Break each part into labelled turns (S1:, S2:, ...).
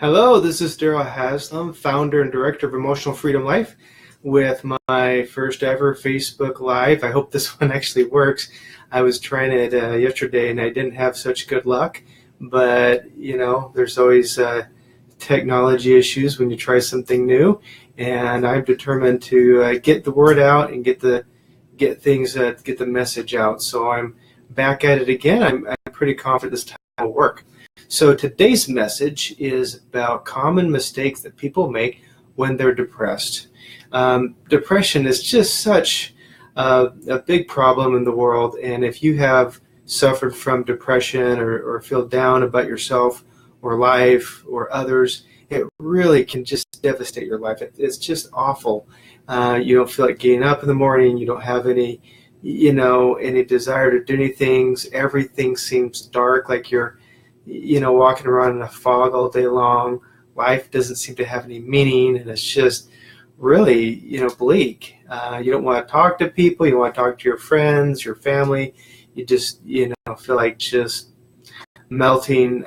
S1: Hello, this is Darryl Haslam, founder and director of Emotional Freedom Life, with my first ever Facebook Live. I hope this one actually works. I was trying it yesterday and I didn't have such good luck, but there's always technology issues when you try something new, and I'm determined to get the word out and get the message out. So I'm back at it again. I'm pretty confident this time will work. So today's message is about common mistakes that people make when they're depressed. Depression is just such a big problem in the world, and if you have suffered from depression or feel down about yourself or life or others, it really can just devastate your life. It's just awful. You don't feel like getting up in the morning. You don't have any desire to do anything. Everything seems dark, like you're walking around in a fog all day long. Life doesn't seem to have any meaning, and it's just really, bleak. You don't want to talk to people. You don't want to talk to your friends, your family. You just, feel like just melting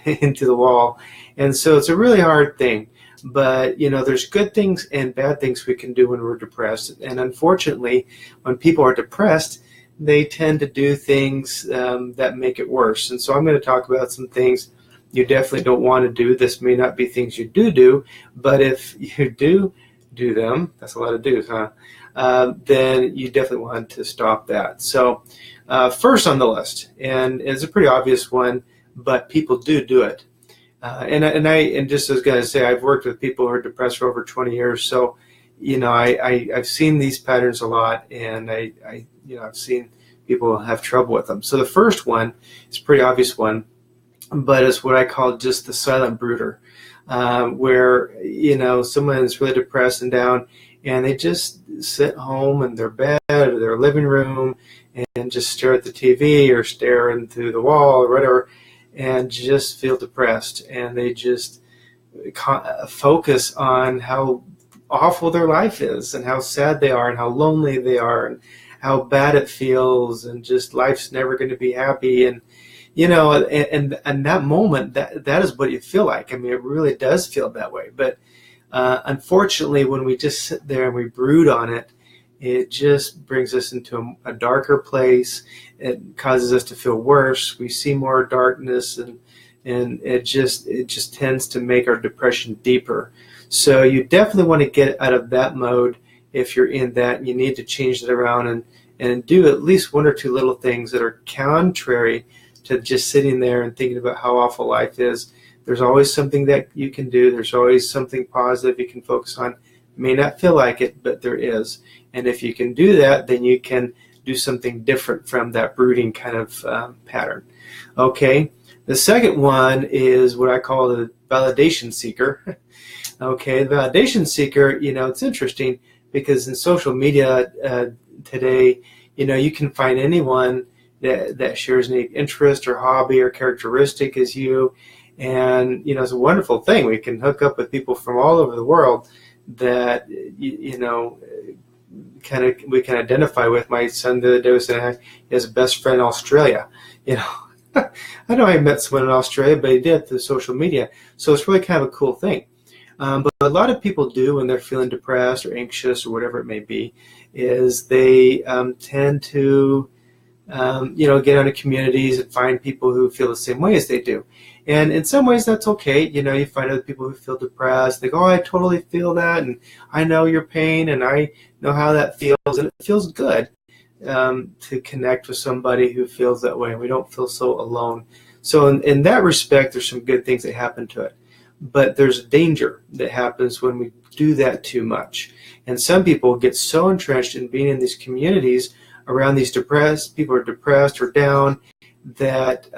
S1: into the wall. And so it's a really hard thing. But, there's good things and bad things we can do when we're depressed. And unfortunately, when people are depressed, they tend to do things that make it worse. And so I'm going to talk about some things you definitely don't want to do. This may not be things you do, but if you do them, that's a lot of do's, huh? Then you definitely want to stop that. So first on the list, and it's a pretty obvious one, but people do it. And just as going to say, I've worked with people who are depressed for over 20 years. So, I've seen these patterns a lot, and I've seen people have trouble with them. So the first one is a pretty obvious one, but it's what I call just the silent brooder, where, someone is really depressed and down, and they just sit home in their bed or their living room and just stare at the TV or stare into the wall or whatever, and just feel depressed. And they just focus on how awful their life is and how sad they are and how lonely they are and how bad it feels, and just life's never going to be happy. And and that moment, that is what you feel like. I mean, it really does feel that way. But unfortunately, when we just sit there and we brood on it, it just brings us into a darker place. It causes us to feel worse. We see more darkness, and it just tends to make our depression deeper. So you definitely want to get out of that mode. If you're in that, you need to change it around and do at least one or two little things that are contrary to just sitting there and thinking about how awful life is. There's always something that you can do. There's always something positive you can focus on. You may not feel like it, but there is. And if you can do that, then you can do something different from that brooding kind of pattern. Okay. The second one is what I call the validation seeker. Okay, the validation seeker, it's interesting because in social media today, you can find anyone that shares any interest or hobby or characteristic as you. And, it's a wonderful thing. We can hook up with people from all over the world that, we can identify with. My son the other day was saying he has a best friend in Australia. I know I met someone in Australia, but he did through social media. So it's really kind of a cool thing. But a lot of people do when they're feeling depressed or anxious or whatever it may be, is they tend to, get into communities and find people who feel the same way as they do. And in some ways that's okay. You find other people who feel depressed. They go, oh, I totally feel that, and I know your pain, and I know how that feels, and it feels good to connect with somebody who feels that way, and we don't feel so alone. So in that respect, there's some good things that happen to it. But there's a danger that happens when we do that too much. And some people get so entrenched in being in these communities around these depressed, people are depressed or down, that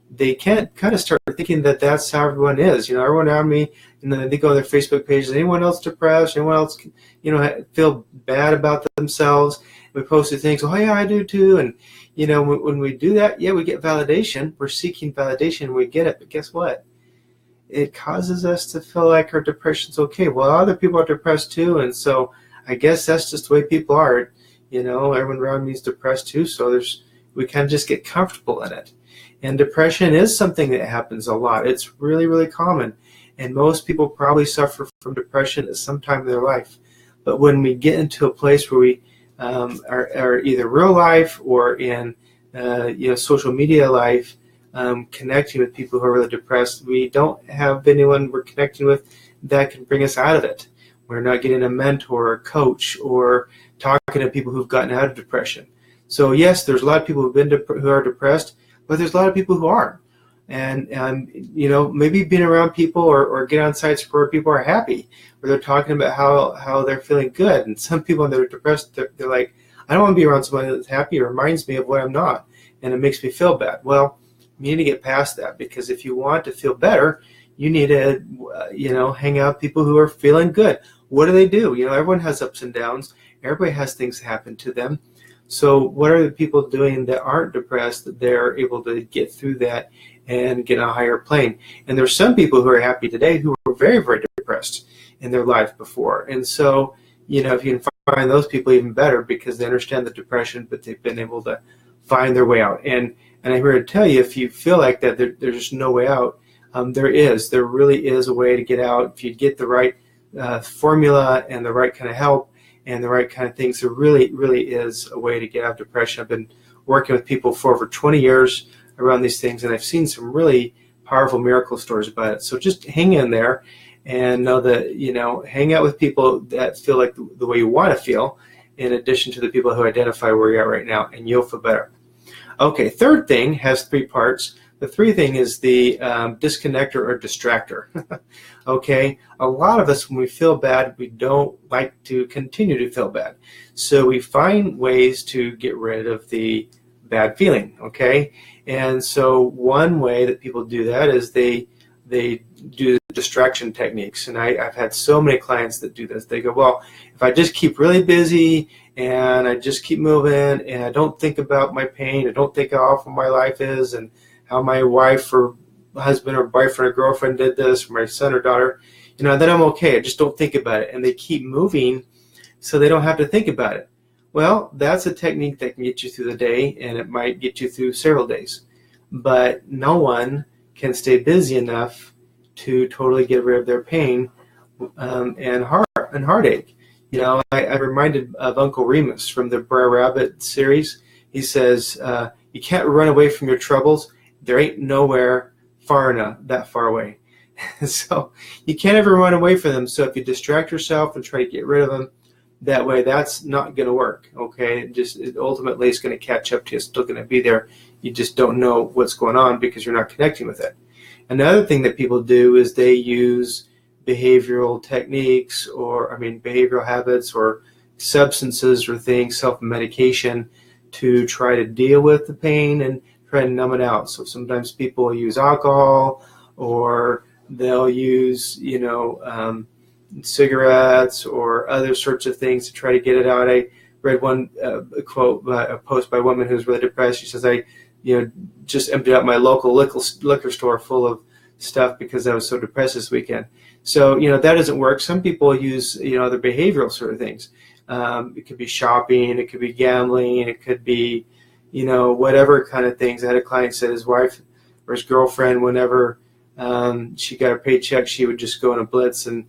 S1: they can't kind of start thinking that that's how everyone is. Everyone around me, and then they go on their Facebook pages, anyone else depressed, anyone else, feel bad about themselves. We posted things, oh yeah, I do too. And, when we do that, yeah, we get validation. We're seeking validation, we get it, but guess what? It causes us to feel like our depression's okay. Well, other people are depressed too, and so I guess that's just the way people are. Everyone around me is depressed too, so we kind of just get comfortable in it. And depression is something that happens a lot. It's really, really common. And most people probably suffer from depression at some time in their life. But when we get into a place where we are either real life or in social media life, connecting with people who are really depressed, we don't have anyone we're connecting with that can bring us out of it. We're not getting a mentor or a coach or talking to people who've gotten out of depression. So yes, there's a lot of people who are depressed, but there's a lot of people who aren't. And maybe being around people or get on sites where people are happy, where they're talking about how they're feeling good. And some people that are depressed, they're like, I don't want to be around somebody that's happy. It reminds me of what I'm not, and it makes me feel bad. Well, you need to get past that, because if you want to feel better, you need to, hang out with people who are feeling good. What do they do? Everyone has ups and downs. Everybody has things happen to them. So what are the people doing that aren't depressed, that they're able to get through that and get on a higher plane? And there's some people who are happy today who were very, very depressed in their life before. And so, if you can find those people, even better, because they understand the depression, but they've been able to find their way out. And I'm here to tell you, if you feel like that there's just no way out, there really is a way to get out. If you get the right formula and the right kind of help and the right kind of things, there really, really is a way to get out of depression. I've been working with people for over 20 years around these things, and I've seen some really powerful miracle stories about it. So just hang in there and know that, hang out with people that feel like the way you want to feel, in addition to the people who identify where you're at right now, and you'll feel better. Okay, third thing has 3 parts. The 3 thing is the disconnector or distractor. Okay, a lot of us, when we feel bad, we don't like to continue to feel bad. So we find ways to get rid of the bad feeling, okay? And so one way that people do that is they do distraction techniques. And I've had so many clients that do this. They go, well, if I just keep really busy and I just keep moving and I don't think about my pain, I don't think how awful my life is and how my wife or husband or boyfriend or girlfriend did this, or my son or daughter, then I'm okay. I just don't think about it. And they keep moving so they don't have to think about it. Well, that's a technique that can get you through the day, and it might get you through several days. But no one can stay busy enough to totally get rid of their pain and heartache. I'm reminded of Uncle Remus from the Brer Rabbit series. He says, you can't run away from your troubles. There ain't nowhere that far away. So you can't ever run away from them. So if you distract yourself and try to get rid of them that way, that's not going to work. Okay, it ultimately is going to catch up to you. It's still going to be there. You just don't know what's going on because you're not connecting with it. Another thing that people do is they use behavioral techniques, behavioral habits or substances or things, self-medication, to try to deal with the pain and try to numb it out. So sometimes people use alcohol, or they'll use, cigarettes or other sorts of things to try to get it out. I read one a post by a woman who's really depressed. She says, I just emptied out my local liquor store full of stuff because I was so depressed this weekend. So, that doesn't work. Some people use, other behavioral sort of things. It could be shopping, it could be gambling, it could be, whatever kind of things. I had a client said his wife or his girlfriend, whenever she got a paycheck, she would just go on a blitz and,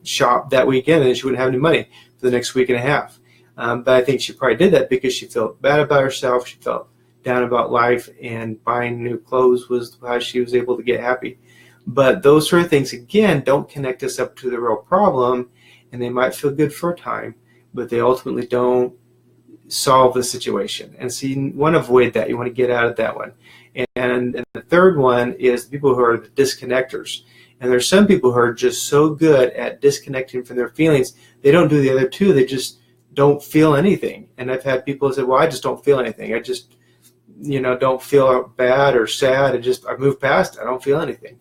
S1: shop that weekend, and she wouldn't have any money for the next week and a half. But I think she probably did that because she felt bad about herself. She felt down about life, and buying new clothes was how she was able to get happy. But those sort of things, again, don't connect us up to the real problem, and they might feel good for a time, but they ultimately don't solve the situation. And so you want to avoid that. You want to get out of that one. And the third one is the people who are the disconnectors. And there's some people who are just so good at disconnecting from their feelings, they don't do the other two. They just don't feel anything. And I've had people say, well, I just don't feel anything. I just, don't feel bad or sad. I move past it. I don't feel anything.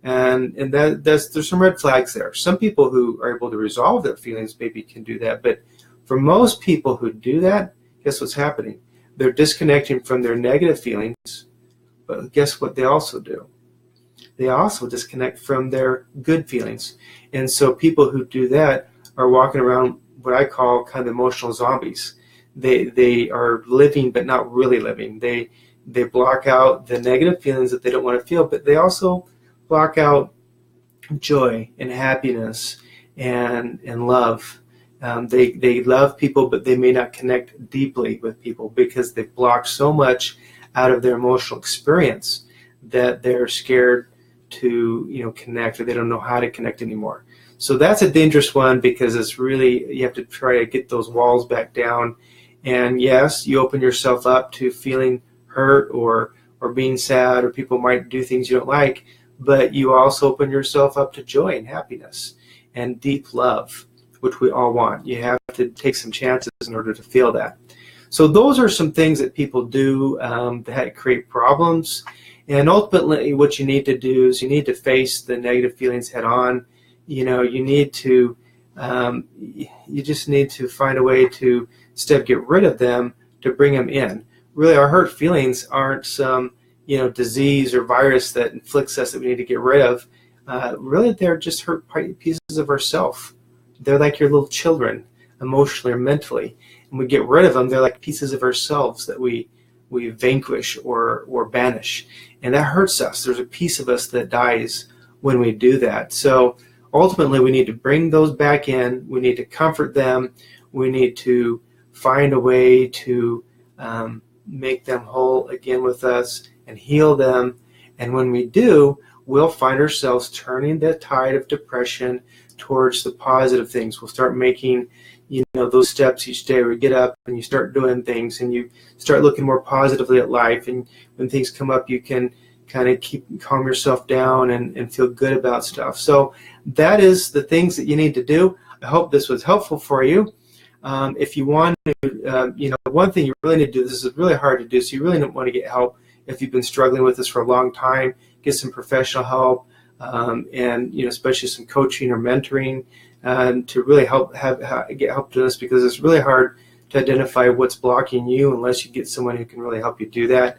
S1: And there's some red flags there. Some people who are able to resolve their feelings maybe can do that. But for most people who do that, guess what's happening? They're disconnecting from their negative feelings. But guess what they also do? They also disconnect from their good feelings. And so people who do that are walking around what I call kind of emotional zombies. They are living but not really living. They They block out the negative feelings that they don't want to feel, but they also block out joy and happiness and love. They love people, but they may not connect deeply with people because they've blocked so much out of their emotional experience that they're scared to connect, or they don't know how to connect anymore. So that's a dangerous one, because it's really, you have to try to get those walls back down. And yes, you open yourself up to feeling hurt or being sad, or people might do things you don't like, but you also open yourself up to joy and happiness and deep love, which we all want. You have to take some chances in order to feel that. So those are some things that people do that create problems. And ultimately, what you need to do is you need to face the negative feelings head on. You need to, you just need to find a way to, instead of get rid of them, to bring them in. Really, our hurt feelings aren't some, disease or virus that inflicts us that we need to get rid of. Really, they're just hurt pieces of ourselves. They're like your little children, emotionally or mentally. And we get rid of them, they're like pieces of ourselves that we vanquish or banish. And that hurts us. There's a piece of us that dies when we do that. So ultimately, we need to bring those back in. We need to comfort them. We need to find a way to make them whole again with us and heal them. And when we do, we'll find ourselves turning the tide of depression towards the positive things. We'll start making those steps each day where you get up and you start doing things and you start looking more positively at life. And when things come up, you can kind of calm yourself down and feel good about stuff. So that is the things that you need to do. I hope this was helpful for you. If you want to, one thing you really need to do, this is really hard to do, so you really don't want to get help if you've been struggling with this for a long time. Get some professional help, and especially some coaching or mentoring, to really get help to this, because it's really hard to identify what's blocking you unless you get someone who can really help you do that.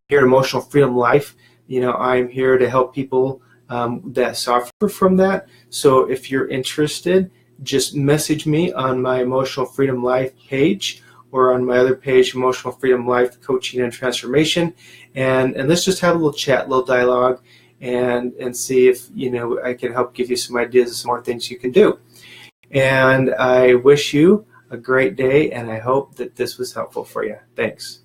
S1: Here at Emotional Freedom Life, I'm here to help people that suffer from that. So if you're interested, just message me on my Emotional Freedom Life page or on my other page, Emotional Freedom Life Coaching and Transformation, and let's just have a little chat, a little dialogue, and see if I can help give you some ideas of some more things you can do. And I wish you a great day, and I hope that this was helpful for you. Thanks.